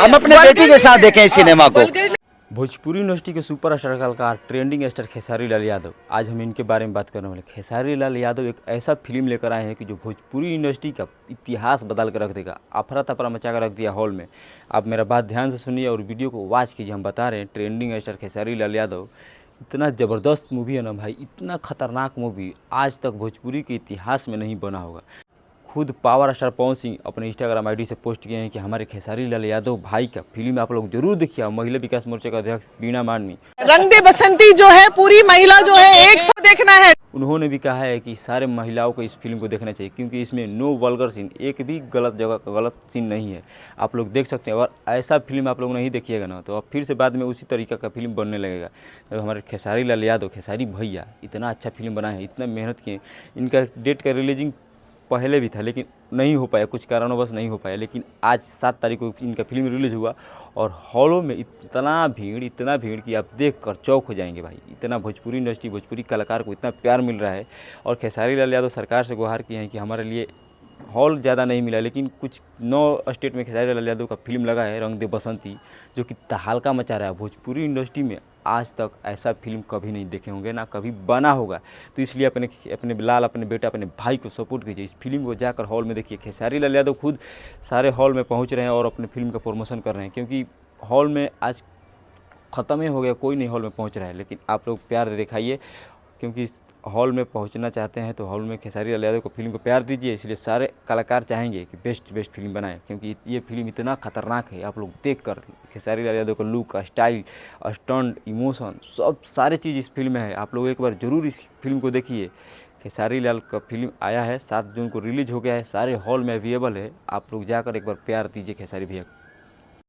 हम अपने बेटी के साथ देखें इस सिनेमा को। भोजपुरी इंडस्ट्री के सुपरस्टार कलाकार ट्रेंडिंग स्टार खेसारी लाल यादव, आज हम इनके बारे में बात करने वाले। खेसारी लाल यादव एक ऐसा फिल्म लेकर आए हैं कि जो भोजपुरी इंडस्ट्री का इतिहास बदल कर रख देगा, अफरा तफरा मचा कर रख दिया हॉल में। आप मेरा बात ध्यान से सुनिए और वीडियो को वॉच कीजिए। हम बता रहे हैं ट्रेंडिंग स्टार खेसारी लाल यादव, इतना ज़बरदस्त मूवी है ना भाई, इतना खतरनाक मूवी आज तक भोजपुरी के इतिहास में नहीं बना होगा। खुद पावर स्टार पवन सिंह अपने इंस्टाग्राम आईडी से पोस्ट किए हैं कि हमारे खेसारी लाल यादव भाई का फिल्म आप लोग जरूर देखिए। महिला विकास मोर्चा का अध्यक्ष बीना माननी, रंग दे बसंती जो है पूरी महिला जो है 100 देखना है। उन्होंने भी कहा है कि सारे महिलाओं को इस फिल्म को देखना चाहिए क्योंकि इसमें नो वल्गर सीन, एक भी गलत जगह का गलत सीन नहीं है। आप लोग देख सकते हैं। अगर ऐसा फिल्म आप लोग नहीं देखिएगा ना तो अब फिर से बाद में उसी तरीका का फिल्म बनने लगेगा। तो हमारे खेसारी लाल यादव, खेसारी भैया इतना अच्छा फिल्म बनाए हैं, इतना मेहनत किए। इनका डेट का रिलीजिंग पहले भी था लेकिन नहीं हो पाया, कुछ कारणवश नहीं हो पाया। लेकिन आज 7 तारीख को इनका फिल्म रिलीज़ हुआ और हॉलों में इतना भीड़ कि आप देख कर चौंक हो जाएंगे भाई। इतना भोजपुरी इंडस्ट्री, भोजपुरी कलाकार को इतना प्यार मिल रहा है। और खेसारी लाल यादव सरकार से गुहार किए हैं कि हमारे लिए हॉल ज़्यादा नहीं मिला लेकिन कुछ 9 स्टेट में खेसारी लाल यादव का फिल्म लगा है रंग दे बसंती, जो कि तहलका मचा रहा है। भोजपुरी इंडस्ट्री में आज तक ऐसा फिल्म कभी नहीं देखे होंगे, ना कभी बना होगा। तो इसलिए अपने लाल, अपने बेटा, अपने भाई को सपोर्ट कीजिए। इस फिल्म को जाकर हॉल में देखिए। खेसारी लाल यादव खुद सारे हॉल में पहुंच रहे हैं और अपने फिल्म का प्रमोशन कर रहे हैं क्योंकि हॉल में आज ख़त्म ही हो गया, कोई नहीं हॉल में पहुंच रहा है। लेकिन आप लोग प्यार दिखाइए क्योंकि इस हॉल में पहुंचना चाहते हैं तो हॉल में खेसारी लाल यादव को फिल्म को प्यार दीजिए। इसलिए सारे कलाकार चाहेंगे कि बेस्ट फिल्म बनाएं क्योंकि ये फिल्म इतना खतरनाक है। आप लोग देखकर खेसारी लाल यादव का लुक, स्टाइल, स्टंट, इमोशन, सब सारे चीज़ इस फिल्म में है। आप लोग एक बार ज़रूर इस फिल्म को देखिए। खेसारी लाल का फिल्म आया है, 7 जून को रिलीज़ हो गया है, सारे हॉल में अवेलेबल है। आप लोग जाकर एक बार प्यार दीजिए खेसारी भैया।